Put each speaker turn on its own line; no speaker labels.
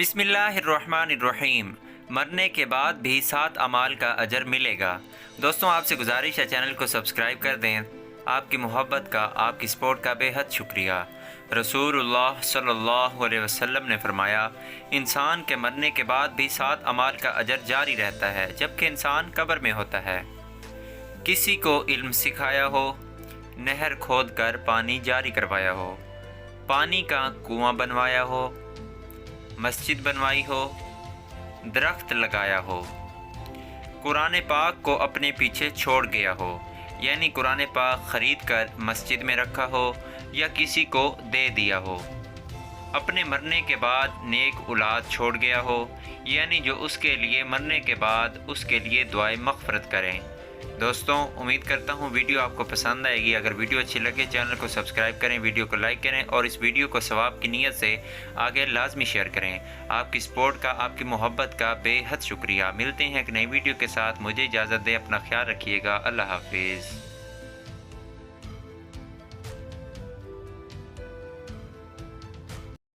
بسم اللہ الرحمن الرحیم۔ مرنے کے بعد بھی 7 اعمال کا اجر ملے گا۔ دوستوں، آپ سے گزارش ہے چینل کو سبسکرائب کر دیں۔ آپ کی محبت کا، آپ کی سپورٹ کا بے حد شکریہ۔ رسول اللہ صلی اللہ علیہ وسلم نے فرمایا، انسان کے مرنے کے بعد بھی 7 اعمال کا اجر جاری رہتا ہے جبکہ انسان قبر میں ہوتا ہے۔ کسی کو علم سکھایا ہو، نہر کھود کر پانی جاری کروایا ہو، پانی کا کنواں بنوایا ہو، مسجد بنوائی ہو، درخت لگایا ہو، قرآن پاک کو اپنے پیچھے چھوڑ گیا ہو، یعنی قرآن پاک خرید کر مسجد میں رکھا ہو یا کسی کو دے دیا ہو، اپنے مرنے کے بعد نیک اولاد چھوڑ گیا ہو، یعنی جو اس کے لیے مرنے کے بعد اس کے لیے دعائے مغفرت کریں۔ دوستوں، امید کرتا ہوں ویڈیو آپ کو پسند آئے گی۔ اگر ویڈیو اچھی لگے چینل کو سبسکرائب کریں، ویڈیو کو لائک کریں اور اس ویڈیو کو ثواب کی نیت سے آگے لازمی شیئر کریں۔ آپ کی سپورٹ کا، آپ کی محبت کا بے حد شکریہ۔ ملتے ہیں ایک نئی ویڈیو کے ساتھ، مجھے اجازت دیں، اپنا خیال رکھیے گا۔ اللہ حافظ۔